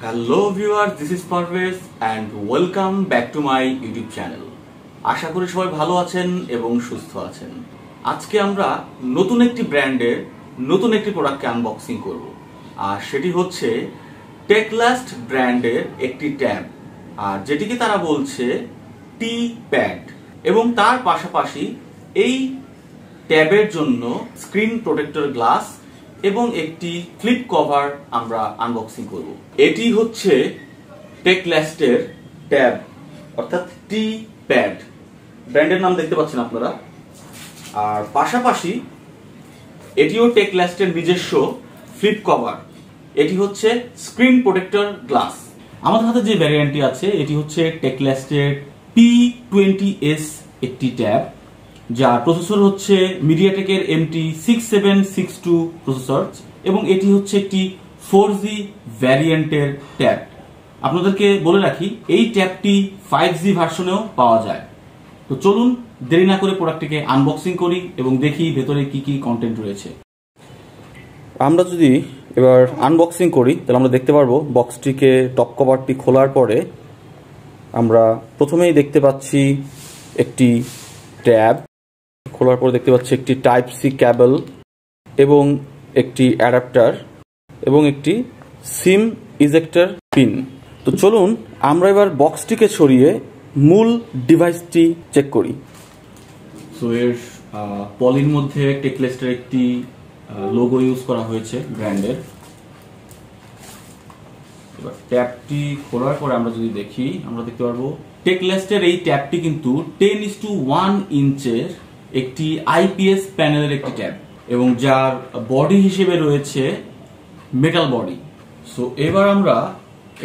Hello viewers, this is Parvez and welcome back to my YouTube channel. আশা করি সবাই ভালো আছেন এবং সুস্থ আছেন। আজকে আমরা নতুন একটি ব্র্যান্ডের নতুন একটি প্রোডাক্টকে আনবক্সিং করব, আর সেটি হচ্ছে টেকলাস্ট ব্র্যান্ডের একটি ট্যাব, আর যেটিকে তারা বলছে টি প্যাড। এবং তার পাশাপাশি এই ট্যাবের জন্য স্ক্রিন প্রোটেক্টর গ্লাস এবং একটি ফ্লিপ কভার আমরা আনবক্সিং করব। এটি হচ্ছে টেকলাস্টের ট্যাব, অর্থাৎ টি প্যাড। ব্র্যান্ডের নাম দেখতে পাচ্ছেন আপনারা। আর পাশাপাশি এটিও টেকলাস্টের নিজস্ব ফ্লিপ কভার। এটি হচ্ছে স্ক্রিন প্রোটেক্টর গ্লাস। আমাদের হাতে যে ভ্যারিয়েন্টটি আছে এটি হচ্ছে টেকলাস্টের P20S একটি ট্যাব, যার প্রসেসর হচ্ছে মিডিয়াটেকের MT6762 প্রসেসর, এবং এটি হচ্ছে একটি 4G ভ্যারিয়েন্টের ট্যাব। আপনাদেরকে বলে রাখি, এই ট্যাবটি 5G ভার্সনেও পাওয়া যায়। তো চলুন দেরি না করে প্রোডাক্টটিকে আনবক্সিং করি এবং দেখি ভেতরে কি কি কন্টেন্ট রয়েছে। আমরা যদি এবার আনবক্সিং করি তাহলে আমরা দেখতে পারবো বক্সটিকে, টপ কভারটি খোলার পরে আমরা প্রথমেই দেখতে পাচ্ছি একটি ট্যাব। খোলার পর দেখতে পাচ্ছি একটি টাইপ সি কেবল এবং একটি অ্যাডাপ্টার এবং একটি সিম ইজেক্টর পিন। তো চলুন আমরা এবার বক্সটিকে সরিয়ে মূল ডিভাইসটি চেক করি। সো এর পলির মধ্যে টেকলাস্টের একটি লোগো ইউজ করা হয়েছে ব্র্যান্ডের। এবার ট্যাবটি খোলার পরে আমরা যদি দেখি, আমরা দেখতে পারবো টেকলাস্টের এই ট্যাবটি কিন্তু 10:1 ইঞ্চের একটি আইপিএস প্যানেলের একটি ট্যাব, এবং যার বডি হিসেবে রয়েছে মেটাল বডি। সো এবার আমরা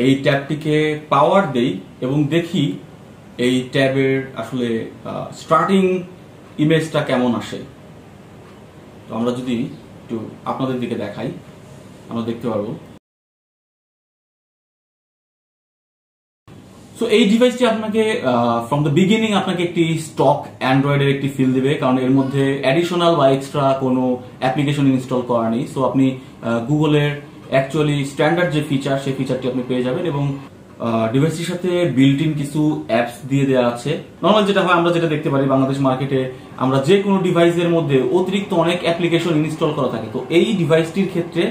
এই ট্যাবটিকে পাওয়ার দেই এবং দেখি এই ট্যাবের আসলে স্টার্টিং ইমেজটা কেমন আসে। তো আমরা যদি একটু আপনাদের দিকে দেখাই, আমরা দেখতে পারবো। সো এই ডিভাইসটি আপনাকে ফ্রম দ্য বিগিনিং আপনাকে একটি স্টক অ্যান্ড্রয়েডের একটি ফিল দিবে, কারণ এর মধ্যে অ্যাডিশনাল বা এক্সট্রা কোনো অ্যাপ্লিকেশন ইনস্টল করা নেই। সো আপনি গুগলের অ্যাকচুয়ালি স্ট্যান্ডার্ড যে ফিচার, সেই ফিচারটি আপনি পেয়ে যাবেন, এবং ডিভাইসটির সাথে বিল্ট ইন কিছু অ্যাপস দিয়ে দেওয়া আছে। নর্মাল যেটা হয়, আমরা যেটা দেখতে পারি বাংলাদেশ মার্কেটে, আমরা যে কোনো ডিভাইসের মধ্যে অতিরিক্ত অনেক অ্যাপ্লিকেশন ইনস্টল করা থাকে। তো এই ডিভাইসটির ক্ষেত্রে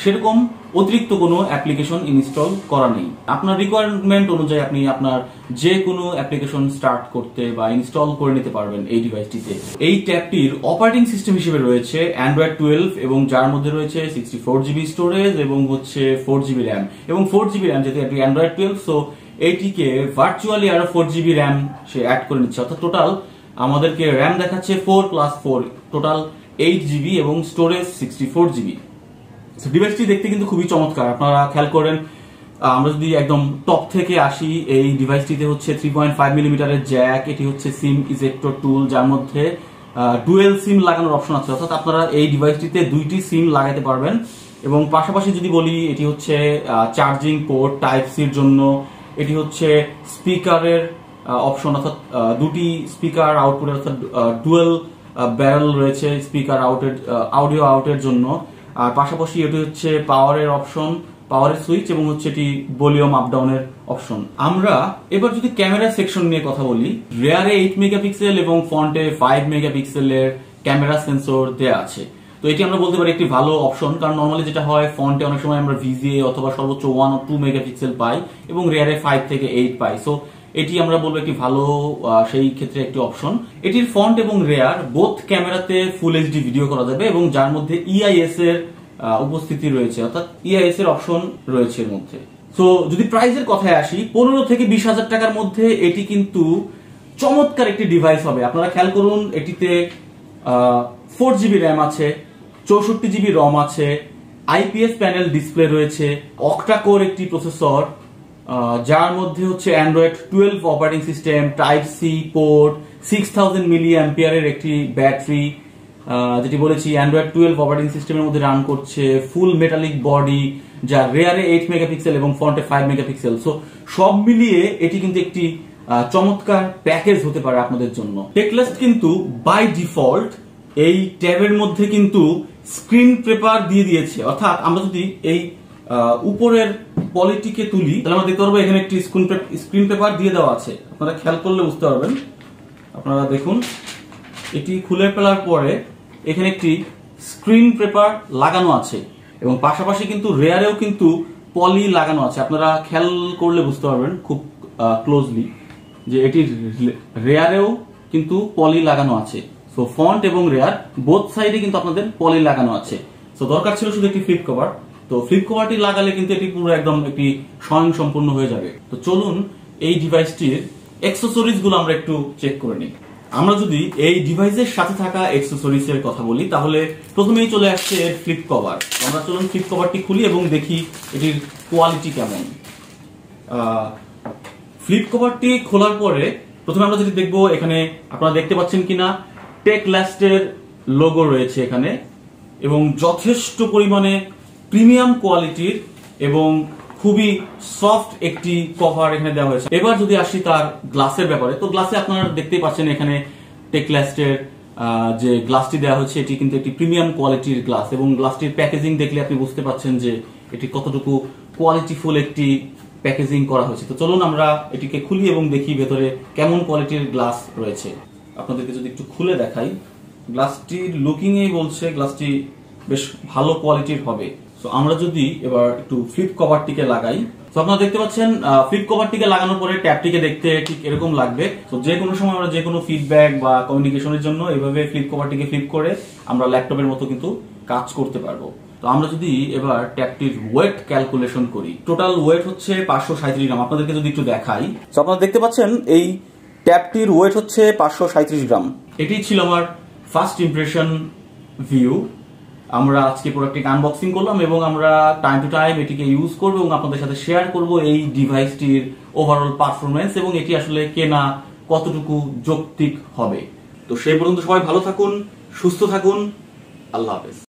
সেরকম অতিরিক্ত কোনো অ্যাপ্লিকেশন ইনস্টল করা নেই। আপনার রিকোয়ারমেন্ট অনুযায়ী আপনি আপনার যে কোনো অ্যাপ্লিকেশন স্টার্ট করতে বা ইনস্টল করে নিতে পারবেন এই ডিভাইসটিতে। এই ট্যাবটির অপারেটিং সিস্টেম হিসেবে রয়েছে Android 12, এবং যার মধ্যে রয়েছে 64GB স্টোরেজ এবং হচ্ছে 4GB র্যাম। এবং 4GB র্যাম, যেহেতু এটি Android 12, সো এইটিকে ভার্চুয়ালি আরো 4GB র্যাম সে অ্যাড করে নিচ্ছে, অর্থাৎ টোটাল আমাদেরকে র্যাম দেখাচ্ছে 4+4, টোটাল 8GB এবং স্টোরেজ 64GB। ডিভাইসটি দেখতে কিন্তু খুবই চমৎকার। আপনারা খেয়াল করেন, আমরা যদি একদম টপ থেকে আসি, এই ডিভাইসটিতে হচ্ছে 3.5mm জ্যাক। এটি হচ্ছে সিম ইজেক্টর টুল, যার মধ্যে ডুয়েল সিম লাগানোর অপশন আছে, অর্থাৎ আপনারা এই ডিভাইসটিতে দুইটি সিম লাগাতে পারবেন। এবং পাশাপাশি যদি বলি, এটি হচ্ছে চার্জিং পোর্ট টাইপ সির জন্য। এটি হচ্ছে স্পিকারের অপশন, অর্থাৎ দুটি স্পিকার আউটপুটের, অর্থাৎ ডুয়েল ব্যারেল রয়েছে স্পিকার আউটের, অডিও আউটের জন্য। আর পাশাপাশি এটি হচ্ছে পাওয়ারের অপশন, পাওয়ারের সুইচ, এবং হচ্ছে এটি ভলিউম আপ ডাউনের অপশন। আমরা এবার যদি ক্যামেরা সেকশন নিয়ে কথা বলি, রেয়ারে 8 মেগাপিক্সেল এবং ফ্রন্টে 5 মেগাপিক্সেলের ক্যামেরা সেন্সর দেয়া আছে। তো এটি আমরা বলতে পারি একটি ভালো অপশন, কারণ নর্মালি যেটা হয়, ফ্রন্টে অনেক সময় আমরা VGA অথবা সর্বোচ্চ 1 or 2 মেগাপিক্সেল পাই, এবং রেয়ারে 5 থেকে 8 পাই। সো এটি আমরা বলবো একটি ভালো, সেই ক্ষেত্রে একটি অপশন। এটির ফ্রন্ট এবং রেয়ার বোথ ক্যামেরাতে ফুল এইচডি ভিডিও করা যাবে, এবং যার মধ্যে EIS এর উপস্থিতি রয়েছে, অর্থাৎ EIS এর অপশন রয়েছে এর মধ্যে। সো যদি প্রাইসের কথায় আসি, 15 থেকে 20,000 টাকার মধ্যে এটি কিন্তু চমৎকার একটি ডিভাইস হবে। আপনারা খেয়াল করুন, এটিতে 4GB র্যাম আছে, 64GB রম আছে, IPS প্যানেল ডিসপ্লে রয়েছে, অক্টা কোর একটি প্রসেসর, যার মধ্যে হচ্ছে Android 12 operating system, type C port, 6000 mAh এর একটি ব্যাটারি, যেটি বলেছি Android 12 অপারেটিং সিস্টেমের মধ্যে রান করছে, ফুল মেটালিক বডি, যার রেয়ারে 8 মেগাপিক্সেল এবং ফ্রন্টে 5 মেগাপিক্সেল। সো সব মিলিয়ে এটি কিন্তু একটি চমৎকার প্যাকেজ হতে পারে আপনাদের জন্য। টেকলাস্ট কিন্তু বাই ডিফল্ট এই ট্যাবের মধ্যে কিন্তু স্ক্রিন পেপার দিয়ে দিয়েছে, অর্থাৎ আমরা যদি এই উপরের পলিটিকে তুলি তাহলে আমরা দেখতে পারবো এখানে একটি স্ক্রিন পেপার দিয়ে দেওয়া আছে। আপনারা খেয়াল করলে বুঝতে পারবেন। আপনারা দেখুন, এটি খুলে ফেলার পরে এখানে একটি স্ক্রিন পেপার লাগানো আছে এবং পাশাপাশি কিন্তু রেয়ারেও কিন্তু পলি লাগানো আছে। আপনারা খেয়াল করলে বুঝতে পারবেন খুব ক্লোজলি যে এটির রেয়ারেও কিন্তু পলি লাগানো আছে। সো ফন্ট এবং রেয়ার বোথ সাইডে কিন্তু আপনাদের পলি লাগানো আছে। সো দরকার ছিল শুধু একটি ফ্লিপ কভার। তো ফ্লিপ কভারটি লাগালে কিন্তু এটি পুরো একদম একটি স্বয়ংসম্পূর্ণ হয়ে যাবে। তো চলুন এই ডিভাইসটির অ্যাক্সেসরিজ গুলো আমরা একটু চেক করে নিই। আমরা যদি এই ডিভাইসের সাথে থাকা অ্যাক্সেসরিজ এর কথা বলি তাহলে প্রথমেই চলে আসছে এর ফ্লিপ কভার। আমরা চলুন ফ্লিপ কভারটি খুলি এবং দেখি এটির কোয়ালিটি কেমন। ফ্লিপ কভারটি খোলার পরে প্রথমে আমরা যেটি দেখবো, এখানে আপনারা দেখতে পাচ্ছেন কিনা টেকলাস্টের লোগো রয়েছে এখানে এবং যথেষ্ট পরিমাণে প্রিমিয়াম কোয়ালিটির এবং খুবই সফট একটি কভার এখানে দেওয়া হয়েছে। এবার যদি আসি তার গ্লাসের ব্যাপারে, তো গ্লাসে আপনারা দেখতেই পাচ্ছেন এখানে টেকলাস্টের যে গ্লাসটি দেওয়া হয়েছে এটি কিন্তু একটি প্রিমিয়াম কোয়ালিটির গ্লাস এবং গ্লাসটির প্যাকেজিং দেখলে আপনি বুঝতে পাচ্ছেন যে এটি কতটুকু কোয়ালিটিফুল একটি প্যাকেজিং করা হয়েছে। তো চলুন আমরা এটিকে খুলি এবং দেখি ভেতরে কেমন কোয়ালিটির গ্লাস রয়েছে। আপনাদেরকে যদি একটু খুলে দেখাই, গ্লাসটির লুকিং এই বলছে গ্লাসটি বেশ ভালো কোয়ালিটির হবে। তো আমরা যদি এবার একটু ফ্লিপ কভারটিকে লাগাই, তো আপনারা দেখতে পাচ্ছেন ফ্লিপ কভারটিকে লাগানোর পরে ট্যাবটিকে দেখতে ঠিক এরকম লাগবে। তো যে কোনো সময় আমরা যে কোনো ফিডব্যাক বা কমিউনিকেশনের জন্য এভাবে ফ্লিপ কভারটিকে ফ্লিপ করে আমরা ল্যাপটপের মতো কিন্তু কাজ করতে পারবো। তো আমরা যদি এবার ট্যাবটির ওয়েট ক্যালকুলেশন করি, টোটাল ওয়েট হচ্ছে 537 গ্রাম। আপনাদেরকে যদি একটু দেখাই, তো আপনারা দেখতে পাচ্ছেন এই ট্যাবটির ওয়েট হচ্ছে 537 গ্রাম। এটি ছিল আমার ফার্স্ট ইমপ্রেশন ভিউ। আমরা আজকে প্রোডাক্টটিকে আনবক্সিং করলাম এবং আমরা টাইম টু টাইম এটিকে ইউজ করবো এবং আপনাদের সাথে শেয়ার করব এই ডিভাইসটির ওভারঅল পারফরমেন্স এবং এটি আসলে কেনা কতটুকু যৌক্তিক হবে। তো সেই পর্যন্ত সবাই ভালো থাকুন, সুস্থ থাকুন, আল্লাহ হাফেজ।